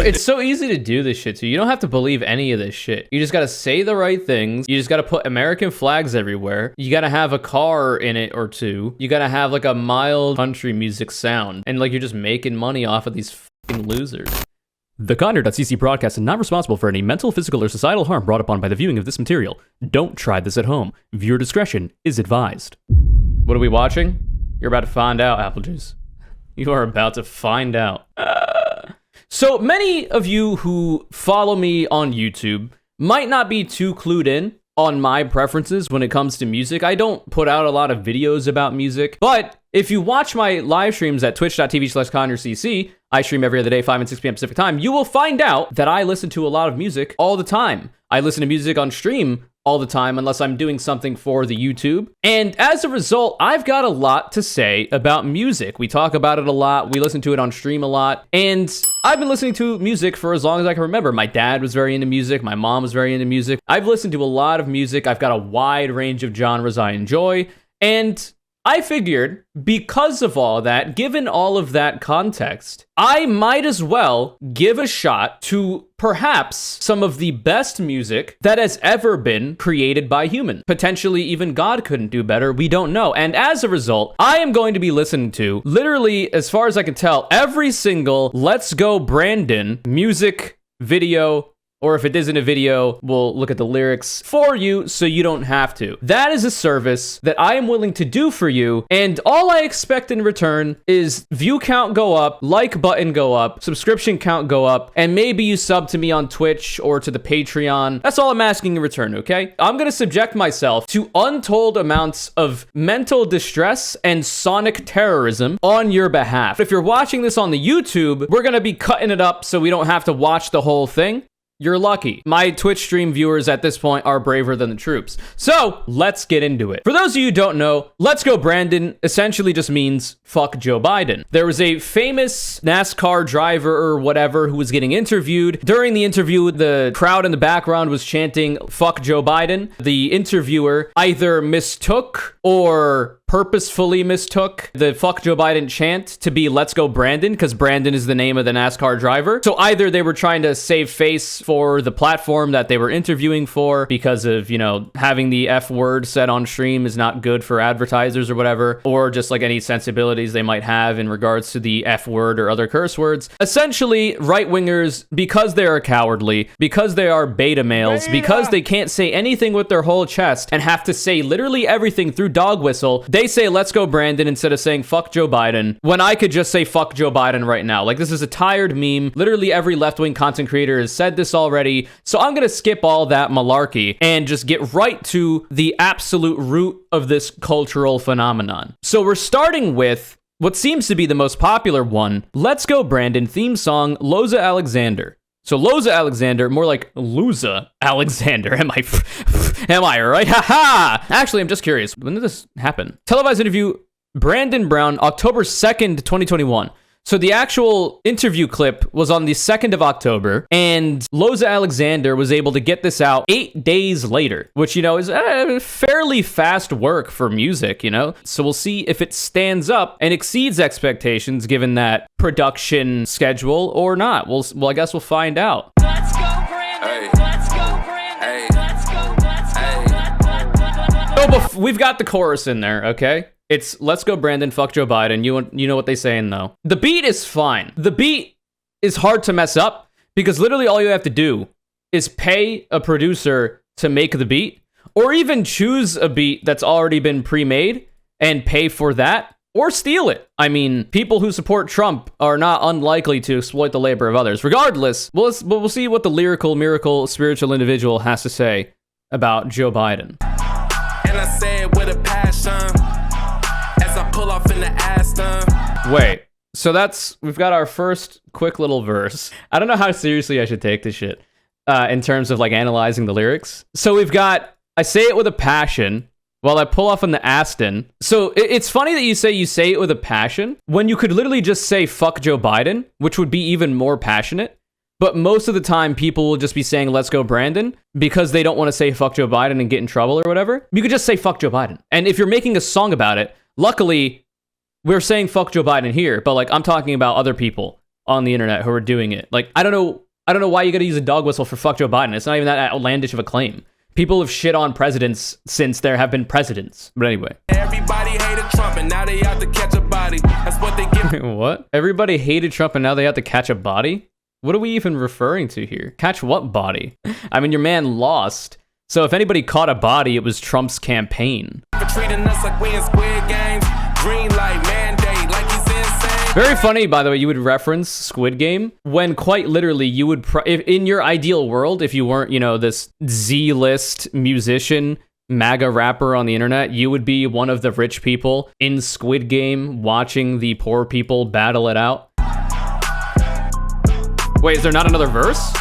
it's so easy to do this shit too. You don't have to believe any of this shit. You just gotta say the right things. You just gotta put American flags everywhere. You gotta have a car in it or two. You gotta have like a mild country music sound. And like you're just making money off of these fucking losers. The CONURE.cc broadcast is not responsible for any mental, physical, or societal harm brought upon by the viewing of this material. Don't try this at home. Viewer discretion is advised. What are we watching? You're about to find out, Apple Juice. You are about to find out. So many of you who follow me on YouTube might not be too clued in on my preferences when it comes to music. I don't put out a lot of videos about music, but if you watch my live streams at twitch.tv/CONURECC, I stream every other day, 5 and 6 p.m. Pacific time, you will find out that I listen to a lot of music all the time. I listen to music on stream all the time unless I'm doing something for the YouTube. And as a result, I've got a lot to say about music. We talk about it a lot. We listen to it on stream a lot. And I've been listening to music for as long as I can remember. My dad was very into music. My mom was very into music. I've listened to a lot of music. I've got a wide range of genres I enjoy. And I figured, because of all that, given all of that context, I might as well give a shot to perhaps some of the best music that has ever been created by humans. Potentially even God couldn't do better, we don't know. And as a result, I am going to be listening to, literally, as far as I can tell, every single Let's Go Brandon music video. Or if it isn't a video, we'll look at the lyrics for you so you don't have to. That is a service that I am willing to do for you, and all I expect in return is view count go up, like button go up, subscription count go up, and maybe you sub to me on Twitch or to the Patreon. That's all I'm asking in return, okay? I'm gonna subject myself to untold amounts of mental distress and sonic terrorism on your behalf. If you're watching this on the YouTube, we're gonna be cutting it up so we don't have to watch the whole thing. You're lucky. My Twitch stream viewers at this point are braver than the troops. So let's get into it. For those of you who don't know, Let's Go Brandon essentially just means fuck Joe Biden. There was a famous NASCAR driver or whatever who was getting interviewed. During the interview, the crowd in the background was chanting fuck Joe Biden. The interviewer either mistook or purposefully mistook the fuck Joe Biden chant to be Let's Go Brandon, because Brandon is the name of the NASCAR driver. So either they were trying to save face for the platform that they were interviewing for because of, you know, having the F word said on stream is not good for advertisers or whatever, or just like any sensibilities they might have in regards to the F word or other curse words. Essentially, right-wingers, because they are cowardly, because they are beta males, because they can't say anything with their whole chest and have to say literally everything through dog whistle, they say Let's Go Brandon instead of saying fuck Joe Biden, when I could just say fuck Joe Biden right now. Like, this is a tired meme. Literally every left-wing content creator has said this already, so I'm gonna skip all that malarkey and just get right to the absolute root of this cultural phenomenon. So we're starting with what seems to be the most popular one, Let's Go Brandon theme song, Loza Alexander. So Loza Alexander, more like Loza Alexander. Am I right? Haha! Actually, I'm just curious. When did this happen? Televised interview, Brandon Brown, October 2nd, 2021. So the actual interview clip was on the 2nd of October, and Loza Alexander was able to get this out 8 days later, which, you know, is fairly fast work for music, you know? So we'll see if it stands up and exceeds expectations given that production schedule or not. Well, I guess we'll find out. Let's go, Brandon! Hey. Let's go, Brandon! Hey. Let's go, let's go! Oh, we've got the chorus in there, okay? It's Let's Go Brandon, fuck Joe Biden. You know what they saying though. The beat is fine. The beat is hard to mess up because literally all you have to do is pay a producer to make the beat, or even choose a beat that's already been pre-made and pay for that, or steal it. I mean, people who support Trump are not unlikely to exploit the labor of others. Regardless, we'll see what the lyrical, miracle, spiritual individual has to say about Joe Biden. And I say it with a passion. I pull off in the Aston. Wait, so we've got our first quick little verse. I don't know how seriously I should take this shit in terms of like analyzing the lyrics. So we've got, I say it with a passion while I pull off in the Aston. So it's funny that you say it with a passion when you could literally just say fuck Joe Biden, which would be even more passionate. But most of the time, people will just be saying, Let's Go Brandon, because they don't want to say fuck Joe Biden and get in trouble or whatever. You could just say fuck Joe Biden. And if you're making a song about it, luckily, we're saying fuck Joe Biden here, but like I'm talking about other people on the internet who are doing it. Like, I don't know why you gotta use a dog whistle for fuck Joe Biden. It's not even that outlandish of a claim. People have shit on presidents since there have been presidents. But anyway. Everybody hated Trump and now they out to catch a body. That's what they give. What? Everybody hated Trump and now they have to catch a body? What are we even referring to here? Catch what body? I mean, your man lost. So if anybody caught a body, it was Trump's campaign. For treating us like we in Squid Games. Green light mandate like he's insane. Very funny, by the way, you would reference Squid Game when quite literally you would, if in your ideal world, if you weren't, you know, this Z-list musician, MAGA rapper on the internet, you would be one of the rich people in Squid Game watching the poor people battle it out. Wait, is there not another verse?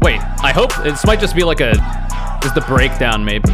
Wait, I hope this might just be like is the breakdown maybe?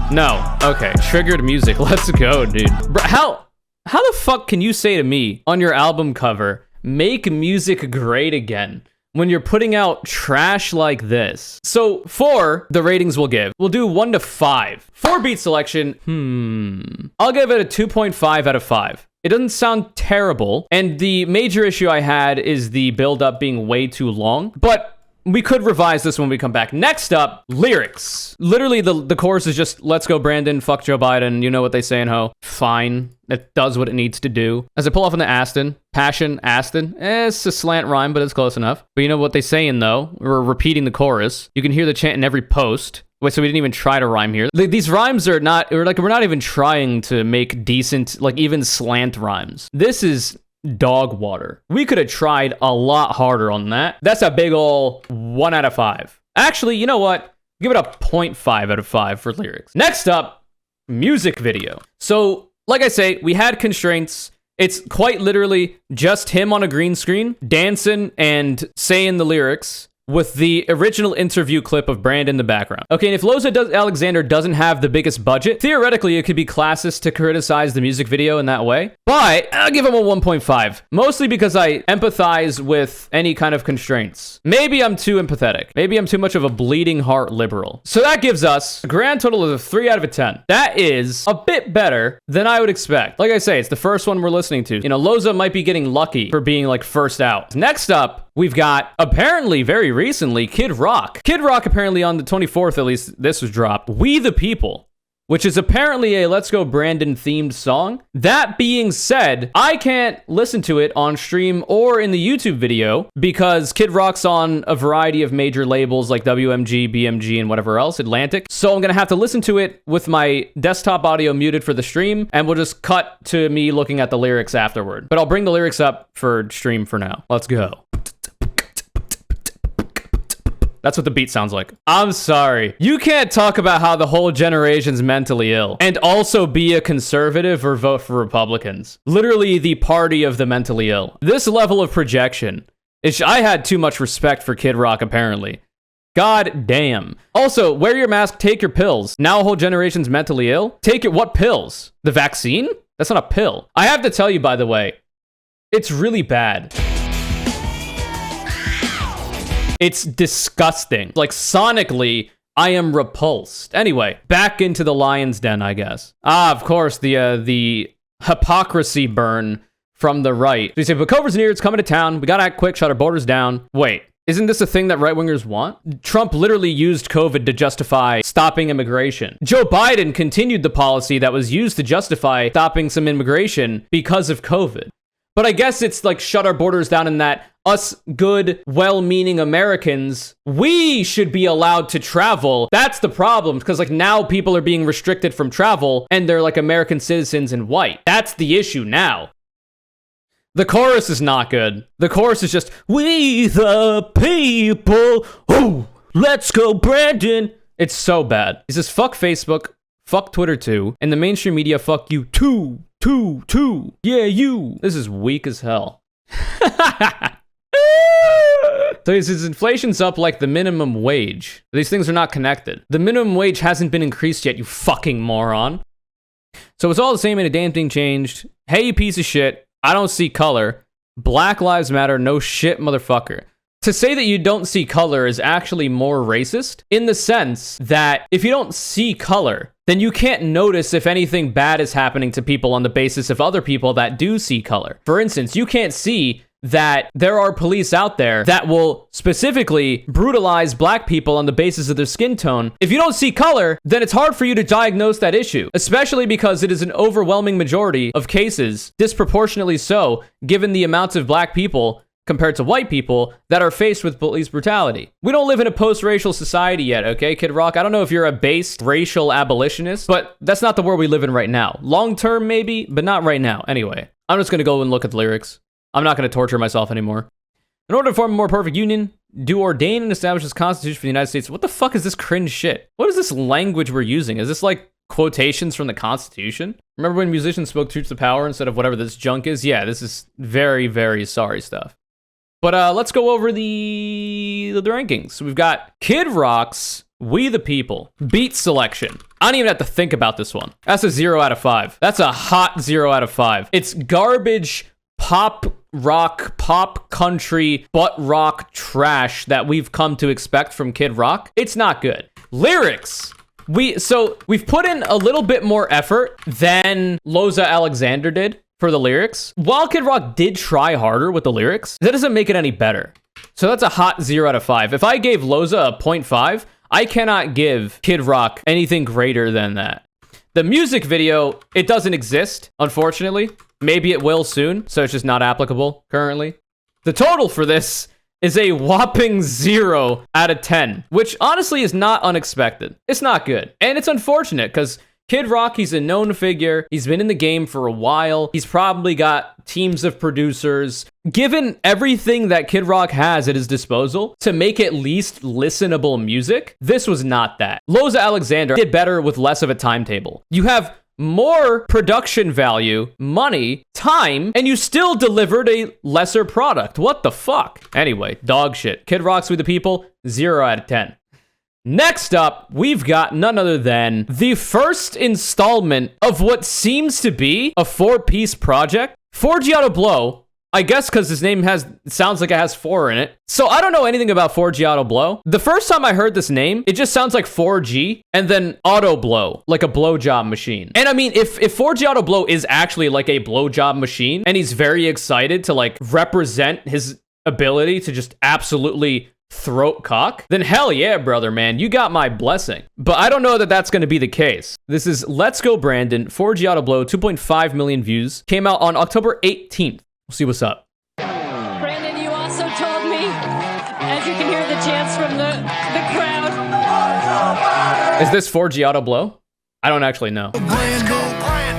No, okay, triggered music, let's go, dude. How the fuck can you say to me on your album cover, make music great again, when you're putting out trash like this? So 4, the ratings we'll give. We'll do 1 to 5. 4 beat selection, I'll give it a 2.5 out of 5. It doesn't sound terrible, and the major issue I had is the build-up being way too long, but we could revise this when we come back. Next up, lyrics. Literally, the chorus is just, let's go, Brandon, fuck Joe Biden, you know what they say in Ho. Fine, it does what it needs to do. As I pull off on the Aston, passion, Aston, it's a slant rhyme, but it's close enough. But you know what they saying, though? We're repeating the chorus. You can hear the chant in every post. Wait, so we didn't even try to rhyme here. These rhymes are not, we're not even trying to make decent, like even slant rhymes. This is dog water. We could have tried a lot harder on that. That's a big ol' 1 out of 5. Actually, you know what? Give it a 0.5 out of 5 for lyrics. Next up, music video. So, like I say, we had constraints. It's quite literally just him on a green screen, dancing and saying the lyrics, with the original interview clip of Brandon in the background. Okay, and if Loza Alexander doesn't have the biggest budget, theoretically it could be classist to criticize the music video in that way, but I'll give him a 1.5, mostly because I empathize with any kind of constraints. Maybe I'm too empathetic. Maybe I'm too much of a bleeding heart liberal. So that gives us a grand total of a 3 out of a 10. That is a bit better than I would expect. Like I say, it's the first one we're listening to. You know, Loza might be getting lucky for being like first out. Next up, we've got, apparently very recently, Kid Rock. Kid Rock, apparently on the 24th, at least this was dropped, We the People, which is apparently a Let's Go Brandon themed song. That being said, I can't listen to it on stream or in the YouTube video because Kid Rock's on a variety of major labels like WMG, BMG, and whatever else, Atlantic. So I'm gonna have to listen to it with my desktop audio muted for the stream, and we'll just cut to me looking at the lyrics afterward. But I'll bring the lyrics up for stream for now. Let's go. That's what the beat sounds like. I'm sorry. You can't talk about how the whole generation's mentally ill and also be a conservative or vote for Republicans. Literally the party of the mentally ill. This level of projection. I had too much respect for Kid Rock, apparently. God damn. Also, wear your mask, take your pills. Now a whole generation's mentally ill? Take it, what pills? The vaccine? That's not a pill. I have to tell you, by the way, it's really bad. It's disgusting. Like, sonically, I am repulsed. Anyway, back into the lion's den, I guess. Of course, the hypocrisy burn from the right. So you say, but COVID's near, it's coming to town. We gotta act quick, shut our borders down. Wait, isn't this a thing that right-wingers want? Trump literally used COVID to justify stopping immigration. Joe Biden continued the policy that was used to justify stopping some immigration because of COVID. But I guess it's like shut our borders down in that us good, well-meaning Americans, we should be allowed to travel. That's the problem, because like now people are being restricted from travel and they're like American citizens and white. That's the issue now. The chorus is not good. The chorus is just, we the people, oh, let's go Brandon. It's so bad. He says, fuck Facebook, fuck Twitter too, and the mainstream media, fuck you too. Yeah, you. This is weak as hell. So he says inflation's up like the minimum wage. These things are not connected. The minimum wage hasn't been increased yet, you fucking moron. So it's all the same, and a damn thing changed. Hey, you piece of shit. I don't see color. Black Lives Matter, no shit, motherfucker. To say that you don't see color is actually more racist in the sense that if you don't see color, then you can't notice if anything bad is happening to people on the basis of other people that do see color. For instance, you can't see that there are police out there that will specifically brutalize black people on the basis of their skin tone. If you don't see color, then it's hard for you to diagnose that issue, especially because it is an overwhelming majority of cases, disproportionately so, given the amounts of black people compared to white people that are faced with police brutality. We don't live in a post-racial society yet, okay, Kid Rock? I don't know if you're a based racial abolitionist, but that's not the world we live in right now. Long-term, maybe, but not right now. Anyway, I'm just gonna go and look at the lyrics. I'm not gonna torture myself anymore. In order to form a more perfect union, do ordain and establish this Constitution for the United States. What the fuck is this cringe shit? What is this language we're using? Is this like quotations from the Constitution? Remember when musicians spoke truth to power instead of whatever this junk is? Yeah, this is very, very sorry stuff. But let's go over the rankings. So we've got Kid Rock's We the People beat selection. I don't even have to think about this one. That's a 0 out of 5. That's a hot 0 out of 5. It's garbage pop rock, pop country, butt rock trash that we've come to expect from Kid Rock. It's not good. Lyrics. We've put in a little bit more effort than Loza Alexander did for the lyrics. While Kid Rock did try harder with the lyrics, that doesn't make it any better. So that's a hot 0 out of 5. If I gave Loza a 0.5, I cannot give Kid Rock anything greater than that. The music video, it doesn't exist, unfortunately. Maybe it will soon, so it's just not applicable currently. The total for this is a whopping 0 out of 10, which honestly is not unexpected. It's not good. And it's unfortunate because Kid Rock, he's a known figure. He's been in the game for a while. He's probably got teams of producers. Given everything that Kid Rock has at his disposal to make at least listenable music, this was not that. Loza Alexander did better with less of a timetable. You have more production value, money, time, and you still delivered a lesser product. What the fuck? Anyway, dog shit. Kid Rock's We the People, 0 out of 10. Next up, we've got none other than the first installment of what seems to be a 4-piece project. 4G AutoBlow, I guess because his name sounds like it has 4 in it. So I don't know anything about 4G AutoBlow. The first time I heard this name, it just sounds like 4G and then AutoBlow, like a blowjob machine. And I mean, if 4G AutoBlow is actually like a blowjob machine and he's very excited to like represent his ability to just absolutely throat cock, then hell yeah, brother, man, you got my blessing. But I don't know that that's going to be the case. This is Let's Go Brandon, 4G AutoBlow, 2.5 million views. Came out on October 18th. We'll see what's up. Brandon, you also told me, as you can hear the chants from the crowd. Is this 4G AutoBlow? I don't actually know.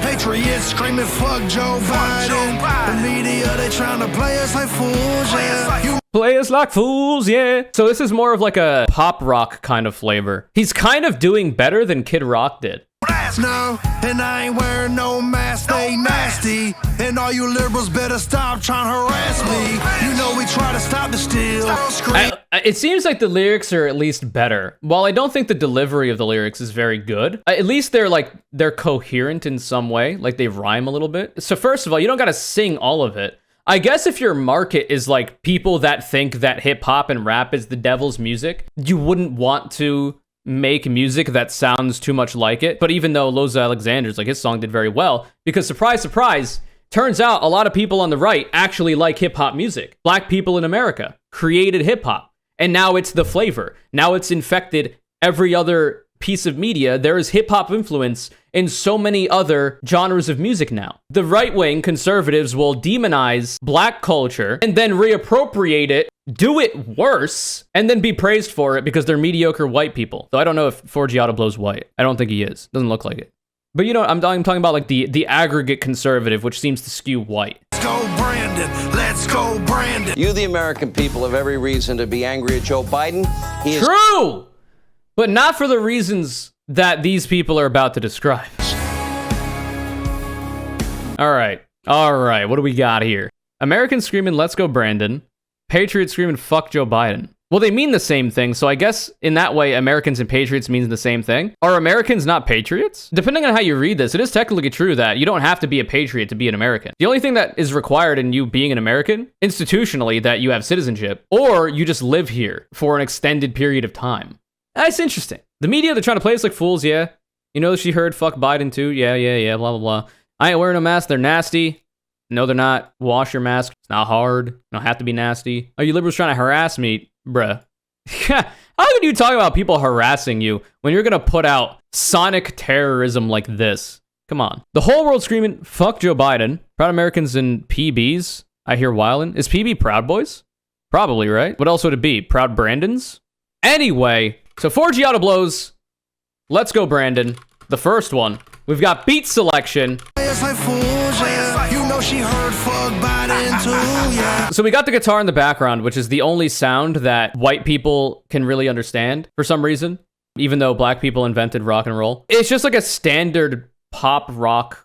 Patriots screaming fuck Joe Biden. The media, they trying to play us like fools, yeah. Play us like fools, yeah. So this is more of like a pop rock kind of flavor. He's kind of doing better than Kid Rock did. No, and I ain't wearing no mask, they nasty. And all you liberals better stop trying to harass me. You know we try to stop the steal. It seems like the lyrics are at least better. While I don't think the delivery of the lyrics is very good, at least they're coherent in some way, like they rhyme a little bit. So first of all, you don't gotta sing all of it. I guess if your market is like people that think that hip hop and rap is the devil's music, you wouldn't want to make music that sounds too much like it. But even though Loza Alexander's, like his song did very well, because surprise, surprise, turns out a lot of people on the right actually like hip hop music. Black people in America created hip hop. And now it's the flavor. Now it's infected every other piece of media. There is hip hop influence in so many other genres of music now. The right-wing conservatives will demonize black culture and then reappropriate it, do it worse, and then be praised for it because they're mediocre white people. So I don't know if 4G AutoBlow's white. I don't think he is. Doesn't look like it. But you know, I'm talking about like the aggregate conservative, which seems to skew white. Let's go Brandon, let's go Brandon. You, the American people, have every reason to be angry at Joe Biden. He is true, but not for the reasons that these people are about to describe. All right, what do we got here? Americans screaming, let's go Brandon. Patriots screaming, fuck Joe Biden. Well, they mean the same thing, so I guess in that way, Americans and patriots means the same thing. Are Americans not patriots? Depending on how you read this, it is technically true that you don't have to be a patriot to be an American. The only thing that is required in you being an American, institutionally, that you have citizenship, or you just live here for an extended period of time. That's interesting. The media, they're trying to play us like fools, yeah. You know, she heard fuck Biden too, yeah, blah, blah, blah. I ain't wearing a mask, they're nasty. No, they're not. Wash your mask. It's not hard. You don't have to be nasty. Are you liberals trying to harass me? Bruh. How can you talk about people harassing you when you're gonna put out sonic terrorism like this? Come on. The whole world screaming, fuck Joe Biden. Proud Americans and PBs. I hear wildin'. Is PB Proud Boys? Probably, right? What else would it be? Proud Brandons? Anyway, so 4G AutoBlows. Let's go, Brandon. The first one. We've got beat selection. You know she heard fuck Biden too, yeah. So we got the guitar in the background, which is the only sound that white people can really understand for some reason, even though black people invented rock and roll. It's just like a standard pop rock,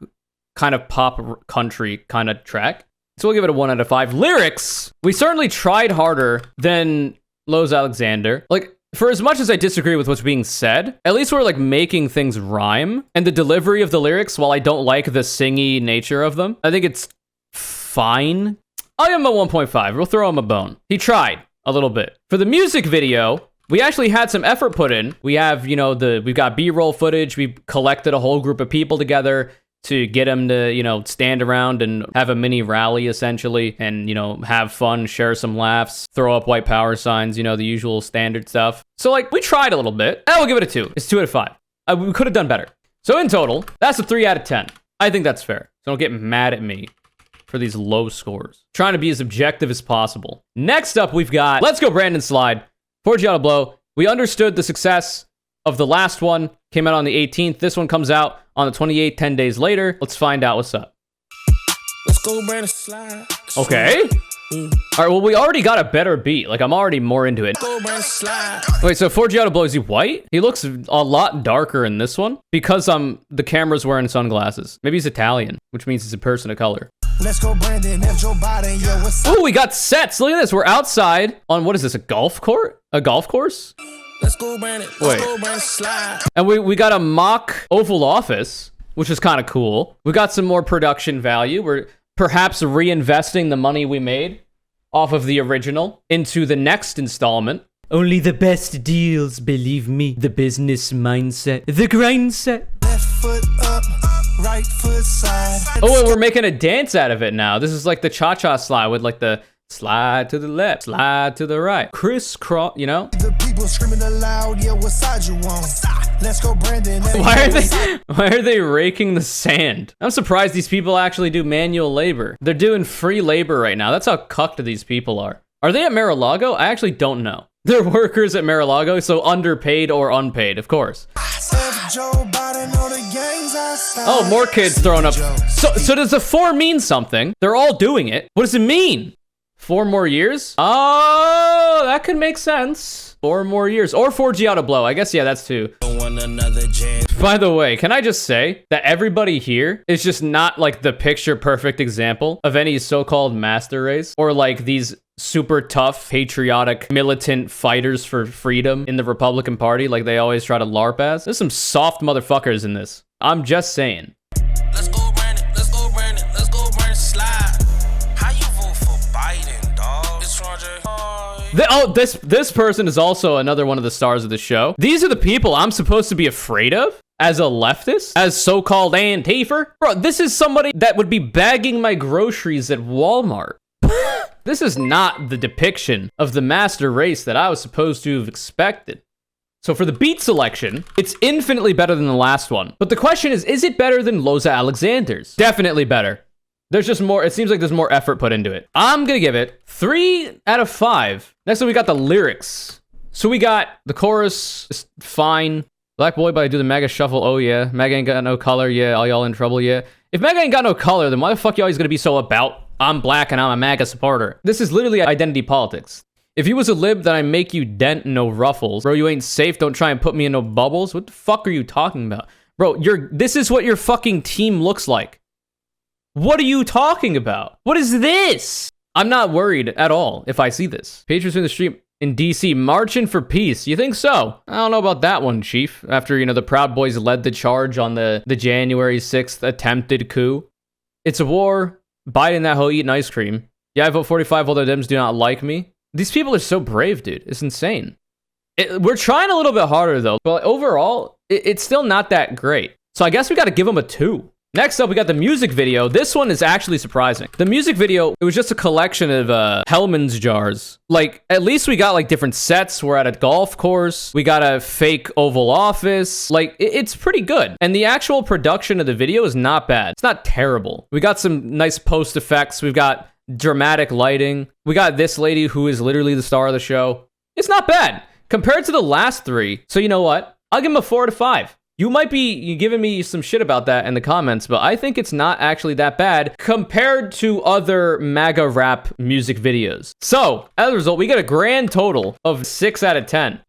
kind of pop country kind of track. So we'll give it a 1 out of 5. Lyrics, we certainly tried harder than Loza Alexander. Like, for as much as I disagree with what's being said, at least we're like making things rhyme. And the delivery of the lyrics, while I don't like the singy nature of them, I think it's fine. I'll give him a 1.5. We'll throw him a bone. He tried a little bit. For the music video, we actually had some effort put in. We have, you know, we've got B-roll footage. We collected a whole group of people together to get them to, you know, stand around and have a mini rally, essentially, and, you know, have fun, share some laughs, throw up white power signs, you know, the usual standard stuff. So, like, we tried a little bit. I will give it a 2. It's 2 out of 5. We could have done better. So, in total, that's a 3 out of 10. I think that's fair. So, don't get mad at me for these low scores. Trying to be as objective as possible. Next up, we've got Let's Go Brandon Slide. 4G AutoBlow. We understood the success of the last one. Came out on the 18th. This one comes out on the 28th, 10 days later. Let's find out what's up. Let's go, Brandon, slide. Okay. All right, well, we already got a better beat. Like, I'm already more into it. Go, Brandon, slide. Wait, so 4G AutoBlow, is he white? He looks a lot darker in this one because the camera's wearing sunglasses. Maybe he's Italian, which means he's a person of color. Let's go, Brandon. If Joe Biden, yo, what's up? Oh, we got sets. Look at this. We're outside on, what is this, a golf court? A golf course? Let's go, Brandon. Let's go, Brandon, slide. And we got a mock Oval Office, which is kind of cool. We got some more production value. We're perhaps reinvesting the money we made off of the original into the next installment. Only the best deals, believe me. The business mindset, the grind set. Left foot up, right foot side. Oh, and we're making a dance out of it now. This is like the cha-cha slide with like the slide to the left, slide to the right, crisscross, you know? The people screaming aloud, yeah, what side you on? Let's go, Brandon. Why are they raking the sand? I'm surprised these people actually do manual labor. They're doing free labor right now. That's how cucked these people are. Are they at Mar-a-Lago? I actually don't know. They're workers at Mar-a-Lago, so underpaid or unpaid, of course. Oh, more kids throwing up. So does the 4 mean something? They're all doing it. What does it mean? 4 more years? Oh, that could make sense. 4 more years. Or 4G AutoBlow. I guess, yeah, that's 2. By the way, can I just say that everybody here is just not like the picture perfect example of any so-called master race or like these super tough, patriotic, militant fighters for freedom in the Republican Party like they always try to LARP as. There's some soft motherfuckers in this. I'm just saying. Let's go, Brandon. Let's go, Brandon. Let's go, Brandon, slide. How you vote for Biden, dog? It's Roger. This person is also another one of the stars of the show. These are the people I'm supposed to be afraid of as a leftist, as so-called Antifa. Bro, this is somebody that would be bagging my groceries at Walmart. This is not the depiction of the master race that I was supposed to have expected. So for the beat selection, it's infinitely better than the last one. But the question is it better than Loza Alexander's? Definitely better. There's just more, it seems like there's more effort put into it. I'm gonna give it 3 out of 5. Next one, we got the lyrics. So we got the chorus is fine. Black boy, but I do the MAGA shuffle, oh yeah. MAGA ain't got no color, yeah. All y'all in trouble, yeah. If MAGA ain't got no color, then why the fuck y'all always gonna be so about, I'm black and I'm a MAGA supporter? This is literally identity politics. If you was a lib, then I make you dent, no ruffles. Bro, you ain't safe, don't try and put me in no bubbles. What the fuck are you talking about? Bro, this is what your fucking team looks like. What are you talking about? What is this? I'm not worried at all if I see this. Patriots in the street in DC marching for peace. You think so? I don't know about that one, Chief. After, you know, the Proud Boys led the charge on the January 6th attempted coup. It's a war. Biden that hoe eating ice cream. Yeah, I vote 45, although Dems do not like me. These people are so brave, dude. It's insane. We're trying a little bit harder, though. But overall, it's still not that great. So I guess we got to give them a 2. Next up, we got the music video. This one is actually surprising. The music video, it was just a collection of Hellman's jars. Like, at least we got like different sets. We're at a golf course. We got a fake Oval Office. Like, it's pretty good. And the actual production of the video is not bad. It's not terrible. We got some nice post effects. We've got dramatic lighting. We got this lady who is literally the star of the show. It's not bad compared to the last three. So you know what? I'll give him a 4 out of 5. You might be giving me some shit about that in the comments, but I think it's not actually that bad compared to other MAGA rap music videos. So, as a result, we get a grand total of 6 out of 10.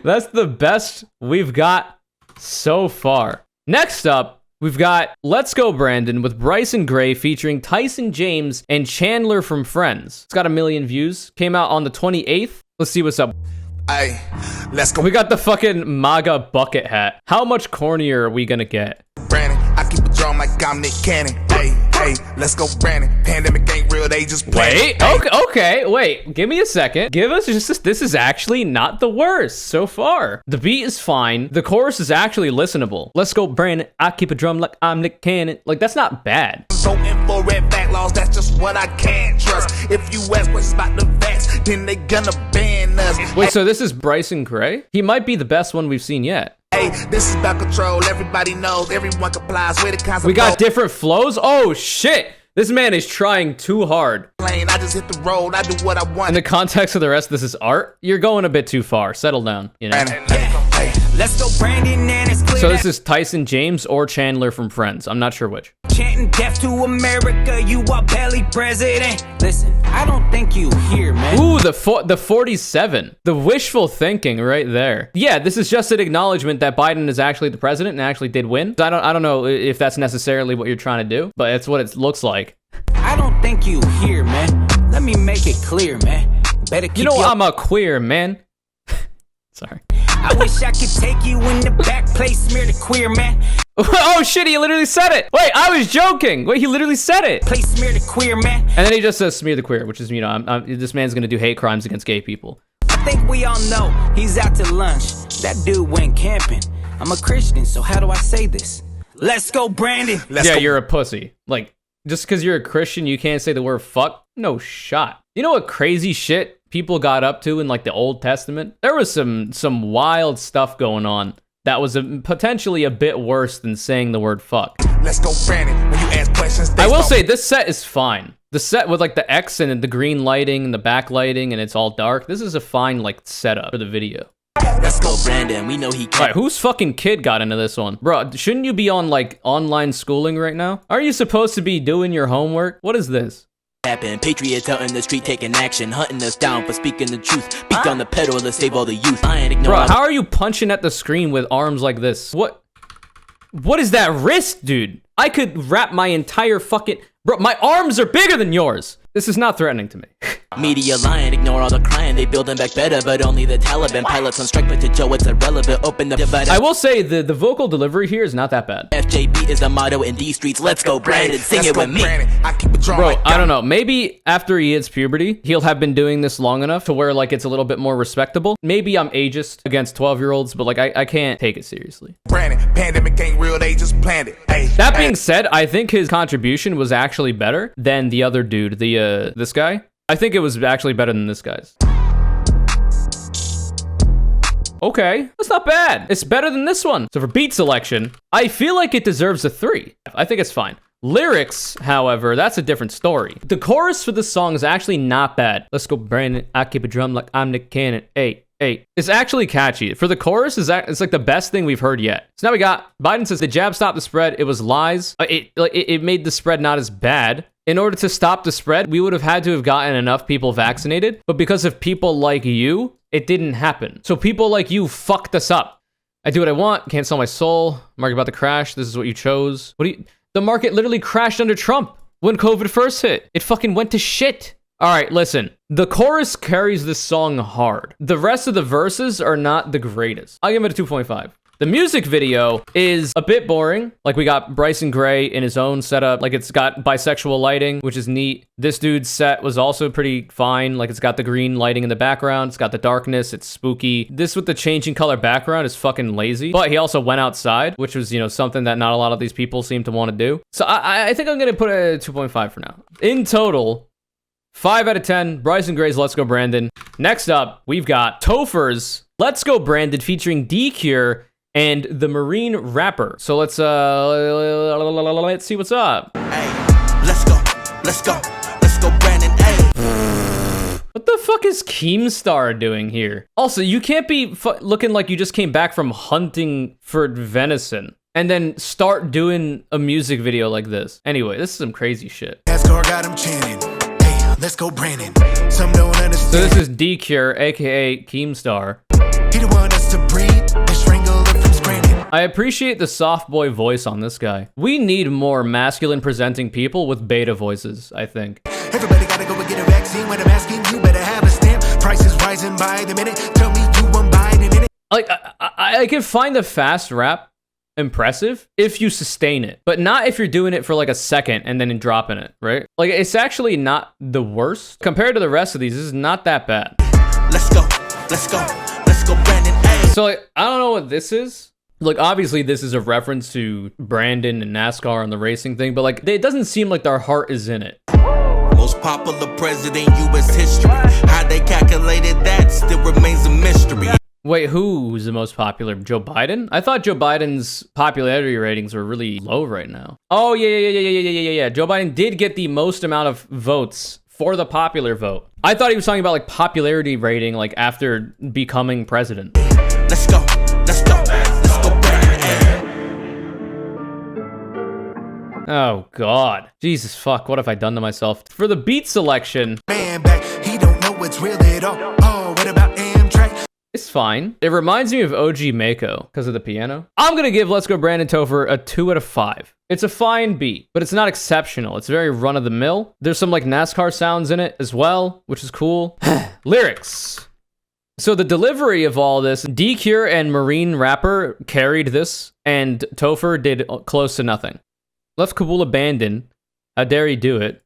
That's the best we've got so far. Next up, we've got Let's Go Brandon with Bryson Gray featuring Tyson James and Chandler from Friends. It's got 1 million views. Came out on the 28th. Let's see what's up. Hey, let's go. We got the fucking MAGA bucket hat. How much cornier are we gonna get? Brandon, I keep a drum like I'm Nick Cannon. Hey, let's go, Brandon. Pandemic ain't real, they just play. Wait, okay, wait. Give me a second. Give us just this is actually not the worst so far. The beat is fine. The chorus is actually listenable. Let's go, Brandon. I keep a drum like I'm Nick Cannon. Like, that's not bad. Voting for red back laws, that's just what I can't trust. If you ask what's about the vax, then they gonna ban us. Wait, so this is Bryson Gray? He might be the best one we've seen yet. Hey, this is about control. Everybody knows, everyone complies with the concept. We got different flows? Oh, shit. This man is trying too hard. I just hit the road, I do what I want. In the context of the rest, this is art. You're going a bit too far. Settle down, you know? Let's go, Brandon, and it's clear. So this is Tyson James or Chandler from Friends. I'm not sure which. Chanting death to America, you are barely president. Listen, I don't think you hear, man. Ooh, the 47. The wishful thinking right there. Yeah, this is just an acknowledgement that Biden is actually the president and actually did win. I don't know if that's necessarily what you're trying to do, but it's what it looks like. I don't think you hear, man. Let me make it clear, man. Better keep I'm a queer, man. Sorry. I wish I could take you in the back place, smear the queer, man. Oh shit, he literally said it. Wait, I was joking. Wait, he literally said it. Place smear the queer, man. And then he just says smear the queer, which is, you know, this man's gonna do hate crimes against gay people. I think we all know he's out to lunch. That dude went camping. I'm a Christian, so how do I say this? Let's go, Brandon. You're a pussy. Like, just because you're a Christian, you can't say the word fuck? No shot. You know what crazy shit people got up to in like the Old Testament? There was some wild stuff going on that was potentially a bit worse than saying the word fuck. Let's go, Brandon. When you ask questions, I will say this set is fine. The set with like the X and the green lighting and the backlighting and it's all dark. This is a fine like setup for the video. Let's go, Brandon. We know he can. Alright, whose fucking kid got into this one? Bro, shouldn't you be on like online schooling right now? Are you supposed to be doing your homework? What is this? Happen. Patriots out in the street taking action, hunting us down for speaking the truth. Beat on the pedal to save all the youth. I ain't ignore. Bro, how are you punching at the screen with arms like this? What is that wrist, dude? I could wrap my entire fucking... Bro, my arms are bigger than yours. This is not threatening to me. Media lying, ignore all the crying. They build them back better, but only the Taliban pilots on strike. But to Joe, it's irrelevant. Open the divide. I will say the vocal delivery here is not that bad. FJB is the motto in these streets. Let's go, Brandon. Sing it with me. Bro, I don't know. Maybe after he hits puberty, he'll have been doing this long enough to where like it's a little bit more respectable. Maybe I'm ageist against 12-year-olds, but like I can't take it seriously. Brandon, pandemic ain't real, they just planned it. Hey, that being said, I think his contribution was actually better than the other dude, this guy. I think it was actually better than this guy's. Okay, that's not bad. It's better than this one. So for beat selection, I feel like it deserves a 3. I think it's fine. Lyrics, however, that's a different story. The chorus for this song is actually not bad. Let's go, Brandon. I keep a drum like I'm Nick Cannon. Hey. It's actually catchy. For the chorus, it's like the best thing we've heard yet. So now we got Biden says the jab stopped the spread. It was lies. It made the spread not as bad. In order to stop the spread, we would have had to have gotten enough people vaccinated. But because of people like you, it didn't happen. So people like you fucked us up. I do what I want. Can't sell my soul. Market about to crash. This is what you chose. The market literally crashed under Trump when COVID first hit. It fucking went to shit. All right, listen. The chorus carries this song hard. The rest of the verses are not the greatest. I'll give it a 2.5. The music video is a bit boring. Like, we got Bryson Gray in his own setup. Like, it's got bisexual lighting, which is neat. This dude's set was also pretty fine. Like, it's got the green lighting in the background. It's got the darkness. It's spooky. This with the changing color background is fucking lazy. But he also went outside, which was, you know, something that not a lot of these people seem to want to do. So I think I'm going to put a 2.5 for now. In total, 5 out of 10, Bryson Gray's Let's Go Brandon. Next up, we've got Topher's Let's Go Brandon featuring DCure and the Marine Rapper. So let's see what's up. Hey, let's go Brandon, hey. What the fuck is Keemstar doing here? Also, you can't be looking like you just came back from hunting for venison and then start doing a music video like this. Anyway, this is some crazy shit. NASCAR got him chanting. Hey, let's go Brandon. Some don't understand. So this is DCure, aka Keemstar. He don't want us to breathe and strangle it from Scranton. I appreciate the soft boy voice on this guy. We need more masculine presenting people with beta voices, I think. Everybody gotta go and get a vaccine. When I'm asking, you better have a stamp. Prices rising by the minute. Tell me you won't buy it in it. Like, I can find the fast rap impressive if you sustain it, but not if you're doing it for like a second and then dropping it, right? Like, it's actually not the worst. Compared to the rest of these, this is not that bad. Let's go Brandon, hey. So, like, I don't know what this is. Like, obviously, this is a reference to Brandon and NASCAR and the racing thing, but like, it doesn't seem like their heart is in it. Most popular president U.S. history. How they calculated that still remains a mystery. Wait, who's the most popular? Joe Biden? I thought Joe Biden's popularity ratings were really low right now. Oh, yeah. Joe Biden did get the most amount of votes for the popular vote. I thought he was talking about like popularity rating, like after becoming president. Let's go Brandon. Oh, God. Jesus, fuck. What have I done to myself? For the beat selection, Man back, he don't know what's real at all. Oh, what about Amtrak? it's fine. It reminds me of OG Mako because of the piano. I'm going to give Let's Go Brandon Topher a 2 out of 5. It's a fine beat, but it's not exceptional. It's very run-of-the-mill. There's some like NASCAR sounds in it as well, which is cool. Lyrics. So the delivery of all this, DCure and Marine Rapper carried this, and Topher did close to nothing. Left Kabul abandoned. How dare you do it?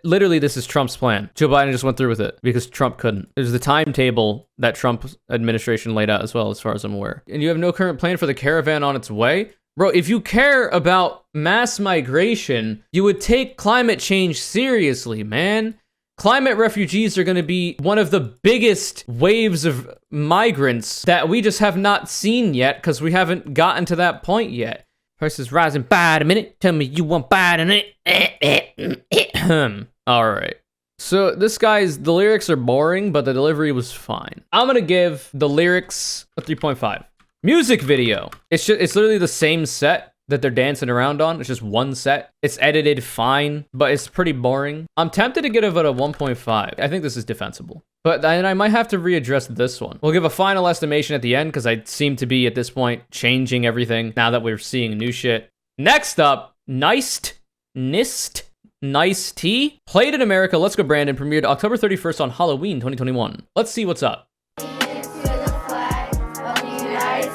Literally, this is Trump's plan. Joe Biden just went through with it because Trump couldn't. There's the timetable that Trump administration laid out as well, as far as I'm aware. And you have no current plan for the caravan on its way? Bro, if you care about mass migration, you would take climate change seriously, man. Climate refugees are going to be one of the biggest waves of migrants that we just have not seen yet because we haven't gotten to that point yet. Prices rising by the minute. Tell me you want Biden it. All right. So this guy's, the lyrics are boring, but the delivery was fine. I'm going to give the lyrics a 3.5. Music video. It's literally the same set that they're dancing around on. It's just one set. It's edited fine, but it's pretty boring. I'm tempted to give it a 1.5. I think this is defensible. But then I might have to readdress this one. We'll give a final estimation at the end because I seem to be, at this point, changing everything now that we're seeing new shit. Next up, Nsyt. Played in America, Let's Go Brandon, premiered October 31st on Halloween 2021. Let's see what's up.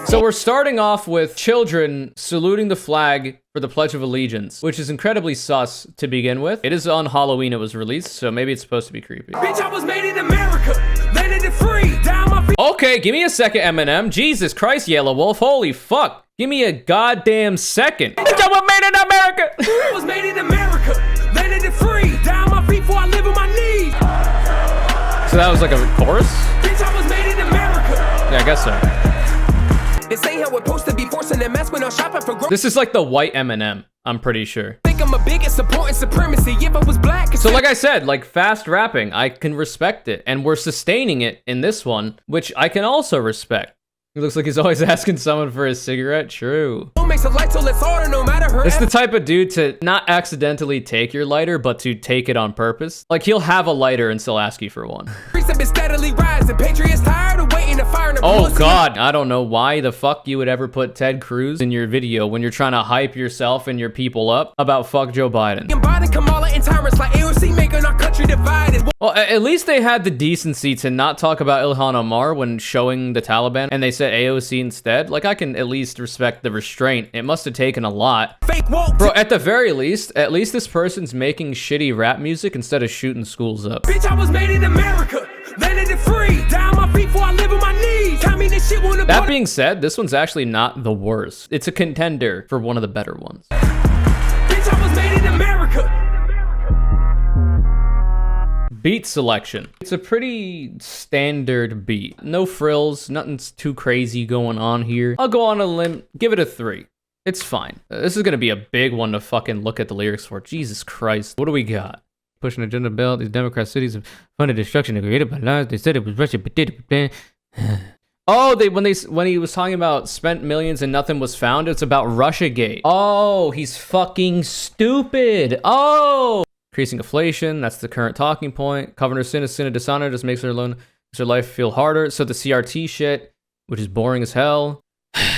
So we're starting off with children saluting the flag for the Pledge of Allegiance, which is incredibly sus to begin with. It is on Halloween it was released, so maybe it's supposed to be creepy. Bitch, I was made in America, landed it free, down my feet. Okay, give me a second, Eminem. Jesus Christ, Yellow Wolf, holy fuck. Give me a goddamn second. Bitch, I was made in America. I was made in America, landed it free, down my feet before I live on my knees. So that was like a chorus? Bitch, I was made in America. Yeah, I guess so. This ain't how we're supposed to be forcing that mess when I'm shopping for This is like the white Eminem, I'm pretty sure. Think I'm a biggest supporting supremacy if I was black. So like I said, like fast rapping, I can respect it. And we're sustaining it in this one, which I can also respect. It looks like he's always asking someone for a cigarette. True. Makes a light so let's order no matter her. It's the type of dude to not accidentally take your lighter, but to take it on purpose. Like he'll have a lighter and still ask you for one. Been steadily rising. Patriots tired of waiting to fight. fire in the Oh pussy. God, I don't know why the fuck you would ever put Ted Cruz in your video when you're trying to hype yourself and your people up about fuck Joe Biden. And Biden, Kamala, and tyrants like AOC making our country divided. Well, at least they had the decency to not talk about Ilhan Omar when showing the Taliban, and they said AOC instead. Like, I can at least respect the restraint. It must have taken a lot. Fake woke. Bro, at the very least, at least this person's making shitty rap music instead of shooting schools up. Bitch, I was made in America. Landed it free. Down my feet before I live on my knees. Tell me this shit wanna That being said, this one's actually not the worst. It's a contender for one of the better ones. Bitch, I was made in America. Beat selection. It's a pretty standard beat. No frills, nothing's too crazy going on here. I'll go on a limb, give it a 3. It's fine. This is gonna be a big one to fucking look at the lyrics for. Jesus Christ. What do we got? Pushing agenda bill. These Democrat cities have funded destruction created by lies. They said it was Russia, but did it. Oh, when he was talking about spent millions and nothing was found, it's about Russiagate. Oh, he's fucking stupid. Oh, increasing inflation. That's the current talking point. Covering her sin is sin of dishonor. Just makes her life feel harder. So the CRT shit, which is boring as hell.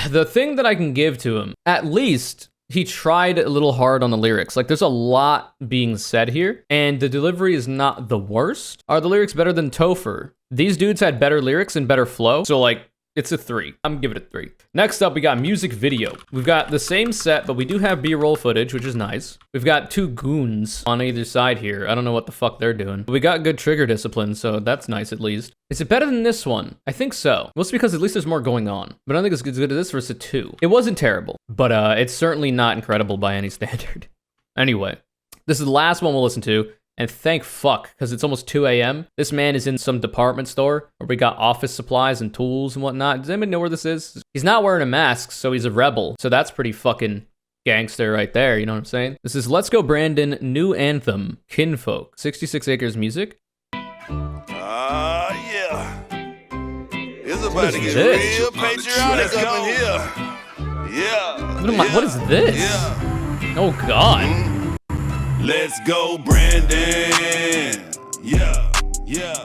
The thing that I can give to him, at least he tried a little hard on the lyrics. Like, there's a lot being said here, and the delivery is not the worst. Are the lyrics better than Topher? These dudes had better lyrics and better flow, so like, it's a 3. I'm giving it a 3. Next up, we got music video. We've got the same set, but we do have B-roll footage, which is nice. We've got 2 goons on either side here. I don't know what the fuck they're doing. But we got good trigger discipline, so that's nice at least. Is it better than this one? I think so. Mostly because at least there's more going on. But I don't think it's as good as this versus a 2. It wasn't terrible, but it's certainly not incredible by any standard. Anyway, this is the last one we'll listen to. And thank fuck, because it's almost 2 a.m. This man is in some department store where we got office supplies and tools and whatnot. Does anybody know where this is? He's not wearing a mask, so he's a rebel. So that's pretty fucking gangster right there, you know what I'm saying? This is Let's Go Brandon, new anthem, Kinfolk, 66 Acres music. Yeah. It's about What to is get this? real patriotic up in here. Yeah. What is this? Yeah. Oh God. Let's go, Brandon. Yeah.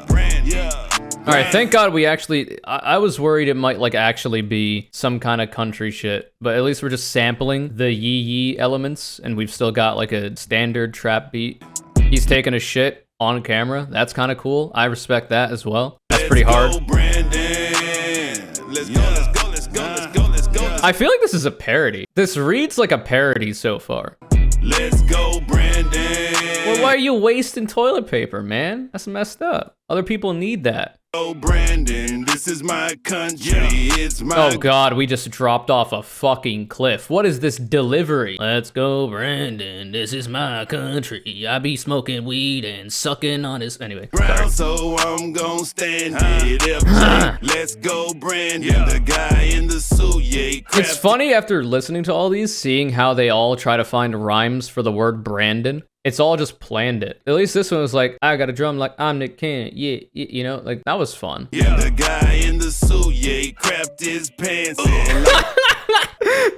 Brandon. Yeah. All right, thank God we actually, I was worried it might like actually be some kind of country shit, but at least we're just sampling the yee elements and we've still got like a standard trap beat. He's taking a shit on camera. That's kind of cool. I respect that as well. That's pretty hard. Let's go. I feel like this is a parody. This reads like a parody so far. Let's go, Brandon. Well, why are you wasting toilet paper, man? That's messed up. Other people need that. Oh, Brandon, this is my country. It's my. Oh God, we just dropped off a fucking cliff. What is this delivery? Let's go, Brandon. This is my country. I be smoking weed and sucking on his. Anyway. Brown, so I'm gonna stand it up. Let's go, Brandon. The guy in the suit, yeah. It's funny after listening to all these, seeing how they all try to find rhymes for the word Brandon. It's all just planned it. At least this one was like, I got a drum like I'm Nick Cannon. Yeah, you know, like that was fun. Yeah, the guy in the suit, yeah, he crapped his pants in.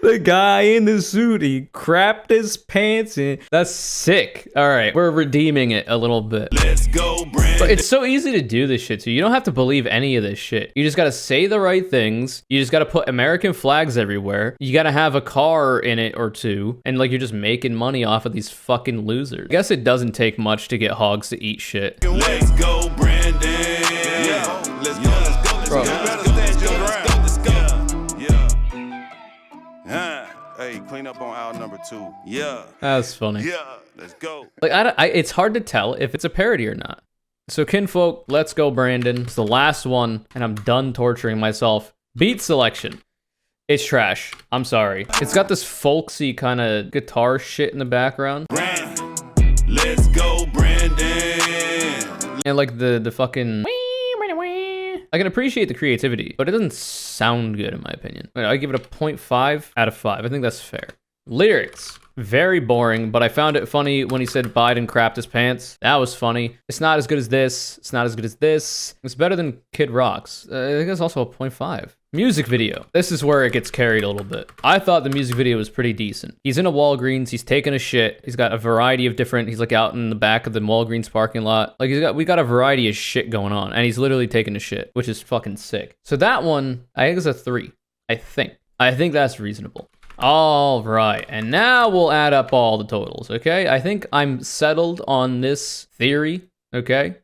The guy in the suit, he crapped his pants in. That's sick. All right, we're redeeming it a little bit. Let's go, Brandon. But it's so easy to do this shit too. You don't have to believe any of this shit. You just gotta say the right things. You just gotta put American flags everywhere. You gotta have a car in it or 2. And like you're just making money off of these fucking losers. I guess it doesn't take much to get hogs to eat shit. Let's go, Brandon. Yeah. Let's go. Hey, clean up on aisle number 2. Yeah. That's funny. Yeah. Let's go. Like it's hard to tell if it's a parody or not. So Kinfolk, Let's Go Brandon. It's the last one, and I'm done torturing myself. Beat selection. It's trash. I'm sorry. It's got this folksy kind of guitar shit in the background. Let's go, Brandon. And like the fucking. I can appreciate the creativity, but it doesn't sound good in my opinion. I give it a 0.5 out of 5. I think that's fair. Lyrics. Very boring, but I found it funny when he said Biden crapped his pants. That was funny. It's not as good as this. It's not as good as this. It's better than Kid Rock's. I think it's also a 0.5. Music video. This is where it gets carried a little bit. I thought the music video was pretty decent. He's in a Walgreens. He's taking a shit. He's got a variety of different, he's like out in the back of the Walgreens parking lot. Like we got a variety of shit going on, and he's literally taking a shit, which is fucking sick. So that one, I think is a 3. I think that's reasonable. All right, and now we'll add up all the totals, okay? I think I'm settled on this theory, okay?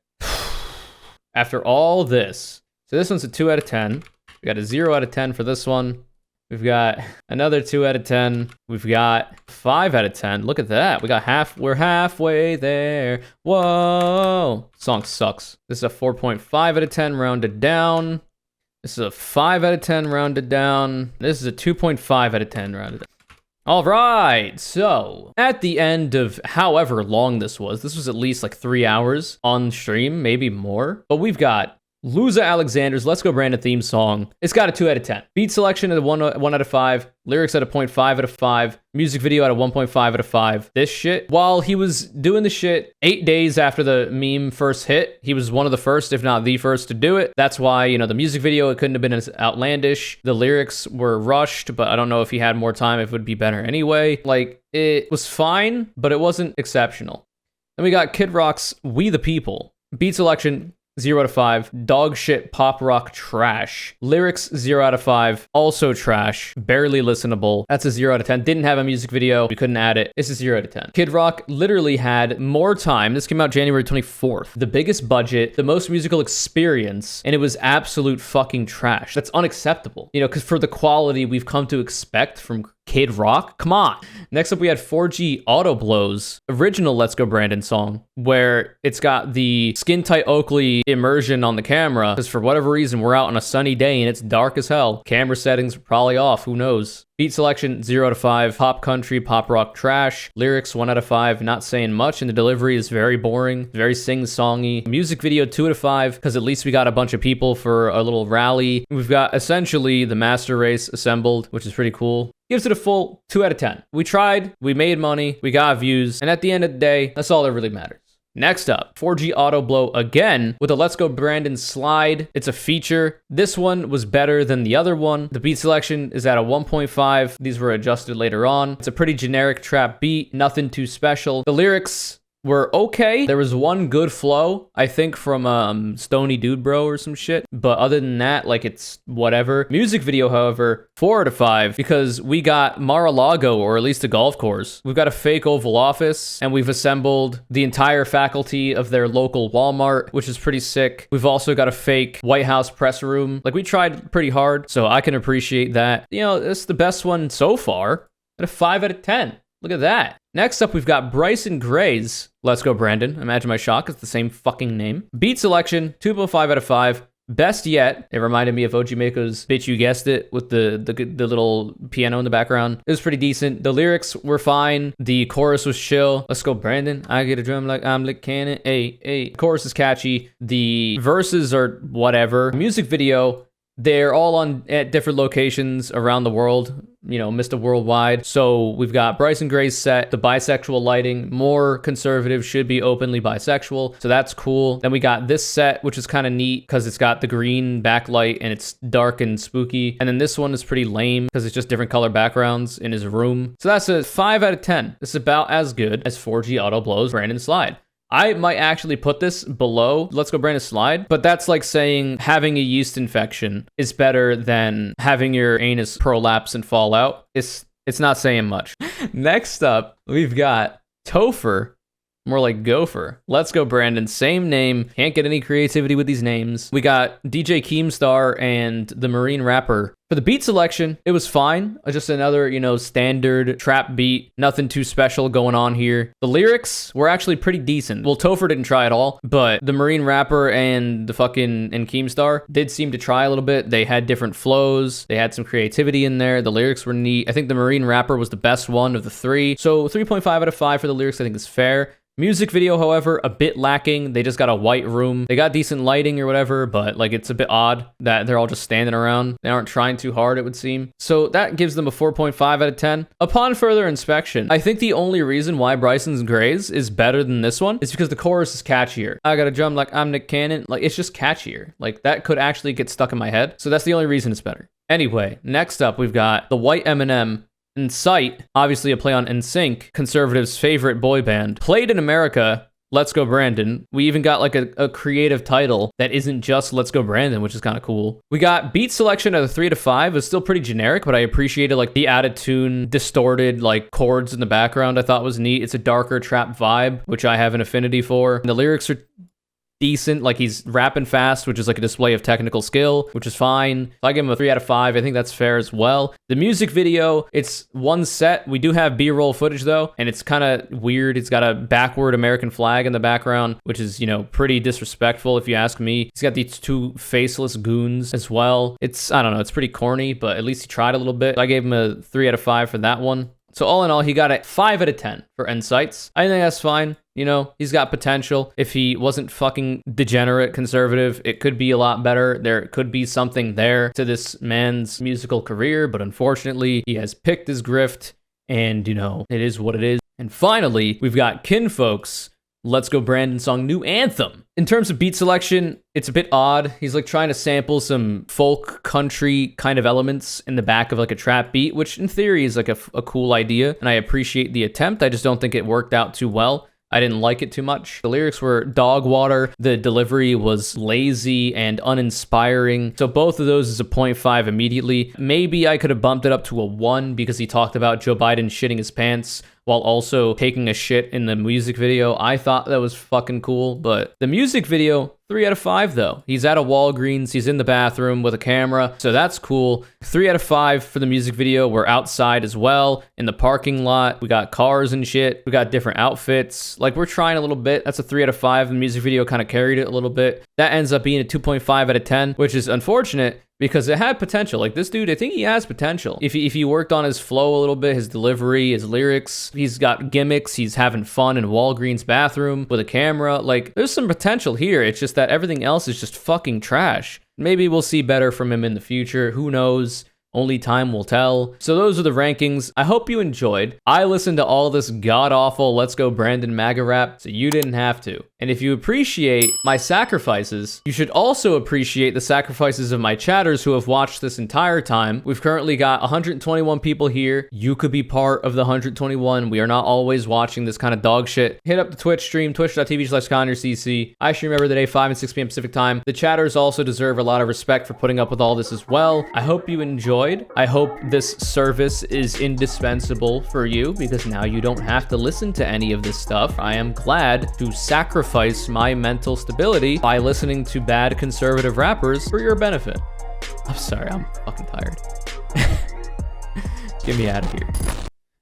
After all this, so this one's a 2 out of 10. We got a 0 out of 10 for this one. We've got another 2 out of 10. We've got 5 out of 10. Look at that. We're halfway there. Whoa. Song sucks. This is a 4.5 out of 10 rounded down. This is a 5 out of 10 rounded down. This is a 2.5 out of 10 rounded down. All right, so at the end of however long this was at least like 3 hours on stream, maybe more. But we've got Loza Alexander's Let's Go Brandon theme song. It's got a 2 out of 10. Beat selection at a 1 out of 5. Lyrics at a 0.5 out of 5. Music video at a 1.5 out of 5. This shit, while he was doing the shit 8 days after the meme first hit, he was one of the first, if not the first, to do it. That's why, you know, the music video, it couldn't have been as outlandish. The lyrics were rushed, but I don't know if he had more time, if it would be better anyway. Like, it was fine, but it wasn't exceptional. Then we got Kid Rock's We the People. Beat selection, 0 out of 5. Dog shit pop rock trash. Lyrics 0 out of 5. Also trash. Barely listenable. That's a 0 out of 10. Didn't have a music video. We couldn't add it. This is 0 out of 10. Kid Rock literally had more time. This came out January 24th. The biggest budget, the most musical experience, and it was absolute fucking trash. That's unacceptable. You know, because for the quality we've come to expect from Kid Rock, come on. Next up, we had 4G AutoBlow's original Let's Go Brandon song, where it's got the skin tight Oakley immersion on the camera, because for whatever reason, we're out on a sunny day and it's dark as hell. Camera settings are probably off, who knows? Beat selection, 0 out of 5. Pop country, pop rock trash. Lyrics, 1 out of 5. Not saying much, and the delivery is very boring, very sing-songy. Music video, 2 out of 5, because at least we got a bunch of people for a little rally. We've got essentially the master race assembled, which is pretty cool. Gives it a full 2 out of 10. We tried, we made money, we got views, and at the end of the day, that's all that really matters. Next up, 4G AutoBlow again with a Let's Go Brandon slide. It's a feature. This one was better than the other one. The beat selection is at a 1.5. These were adjusted later on. It's a pretty generic trap beat, nothing too special. The lyrics were okay. There was one good flow, I think, from Stony Dude Bro or some shit. But other than that, like, it's whatever. Music video, however, 4 out of 5, because we got Mar-a-Lago, or at least a golf course. We've got a fake Oval Office, and we've assembled the entire faculty of their local Walmart, which is pretty sick. We've also got a fake White House press room. Like, we tried pretty hard, so I can appreciate that. You know, it's the best one so far. At a 5 out of 10. Look at that. Next up, we've got Bryson Gray's Let's Go Brandon. Imagine my shock, it's the same fucking name. Beat selection, 2.5 out of 5. Best yet, it reminded me of OG Mako's Bitch You Guessed It with the little piano in the background. It was pretty decent. The lyrics were fine. The chorus was chill. Let's go, Brandon. I get a drum like I'm Lick Cannon. Hey. Chorus is catchy. The verses are whatever. Music video, they're all at different locations around the world. You know, Mr. Worldwide. So we've got Bryson Gray's set, the bisexual lighting, more conservative, should be openly bisexual. So that's cool. Then we got this set, which is kind of neat because it's got the green backlight and it's dark and spooky. And then this one is pretty lame because it's just different color backgrounds in his room. So that's a 5 out of 10. It's about as good as 4G AutoBlow's Brandon Slide. I might actually put this below Let's Go Brandon Slide, but that's like saying having a yeast infection is better than having your anus prolapse and fall out. It's not saying much. Next up, we've got Topher, more like Gopher. Let's Go Brandon, same name. Can't get any creativity with these names. We got DJ Keemstar and the Marine Rapper. For the beat selection, it was fine. Just another, you know, standard trap beat. Nothing too special going on here. The lyrics were actually pretty decent. Well, Topher didn't try at all, but the Marine Rapper and Keemstar did seem to try a little bit. They had different flows. They had some creativity in there. The lyrics were neat. I think the Marine Rapper was the best one of the three. So 3.5 out of 5 for the lyrics, I think is fair. Music video, however, a bit lacking. They just got a white room. They got decent lighting or whatever, but like it's a bit odd that they're all just standing around. They aren't trying too hard, it would seem. So that gives them a 4.5 out of 10. Upon further inspection, I think the only reason why Bryson Gray's is better than this one is because the chorus is catchier. I got a drum like I'm Nick Cannon. Like, it's just catchier. Like, that could actually get stuck in my head. So that's the only reason it's better. Anyway, next up, we've got the white M&M. Nsyt, obviously a play on NSYNC, conservatives' favorite boy band. Played in America, Let's Go Brandon. We even got like a creative title that isn't just Let's Go Brandon, which is kind of cool. We got beat selection at a 3 out of 5. It's still pretty generic, but I appreciated like the added tune, distorted like chords in the background. I thought was neat. It's a darker trap vibe, which I have an affinity for. And the lyrics are decent, like he's rapping fast, which is like a display of technical skill, which is fine. So I give him a 3 out of 5. I think that's fair as well. The music video, it's one set. We do have B-roll footage though, and it's kind of weird. It's got a backward American flag in the background, which is, you know, pretty disrespectful if you ask me. He's got these 2 faceless goons as well. It's, I don't know, it's pretty corny, but at least he tried a little bit. I gave him a 3 out of 5 for that one. So all in all, he got a 5 out of 10 for Nsyt. I think that's fine. You know, he's got potential. If he wasn't fucking degenerate conservative, it could be a lot better. There could be something there to this man's musical career, but unfortunately, he has picked his grift, and, you know, it is what it is. And finally, we've got Kinfolk's Let's Go Brandon song New Anthem. In terms of beat selection, it's a bit odd. He's like trying to sample some folk country kind of elements in the back of like a trap beat, which in theory is like a cool idea, and I appreciate the attempt. I just don't think it worked out too well. I didn't like it too much. The lyrics were dog water. The delivery was lazy and uninspiring. So both of those is a 0.5 immediately. Maybe I could have bumped it up to a 1 because he talked about Joe Biden shitting his pants while also taking a shit in the music video. I thought that was fucking cool, but the music video, 3 out of 5 though. He's at a Walgreens, he's in the bathroom with a camera, so that's cool. 3 out of 5 for the music video. We're outside as well, in the parking lot. We got cars and shit. We got different outfits. Like, we're trying a little bit. That's a 3 out of 5. The music video kind of carried it a little bit. That ends up being a 2.5 out of 10, which is unfortunate, because it had potential. Like, this dude, I think he has potential. If he worked on his flow a little bit, his delivery, his lyrics, he's got gimmicks, he's having fun in Walgreens bathroom with a camera. Like, there's some potential here. It's just that everything else is just fucking trash. Maybe we'll see better from him in the future. Who knows? Only time will tell. So those are the rankings. I hope you enjoyed. I listened to all this god-awful Let's Go Brandon MAGA rap, so you didn't have to. And if you appreciate my sacrifices, you should also appreciate the sacrifices of my chatters who have watched this entire time. We've currently got 121 people here. You could be part of the 121. We are not always watching this kind of dog shit. Hit up the Twitch stream, twitch.tv/CONURE. I stream every day, 5 and 6 p.m. Pacific time. The chatters also deserve a lot of respect for putting up with all this as well. I hope you enjoyed. I hope this service is indispensable for you, because now you don't have to listen to any of this stuff. I am glad to sacrifice my mental stability by listening to bad conservative rappers for your benefit. I'm sorry, I'm fucking tired. Get me out of here.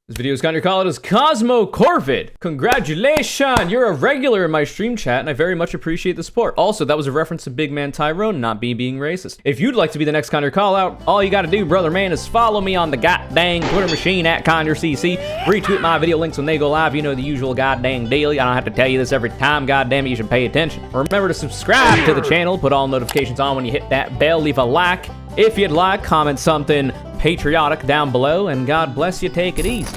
This video is CONURE CALLOUT as Cosmo Corvid. Congratulations! You're a regular in my stream chat, and I very much appreciate the support. Also, that was a reference to Big Man Tyrone, not me being racist. If you'd like to be the next CONURE CALLOUT, all you gotta do, brother man, is follow me on the goddamn Twitter machine at CONURECC. Retweet my video links when they go live. You know the usual goddamn deal. I don't have to tell you this every time. Goddamn it, you should pay attention. Remember to subscribe to the channel. Put all notifications on when you hit that bell. Leave a like if you'd like. Comment something patriotic down below, and God bless you. Take it easy.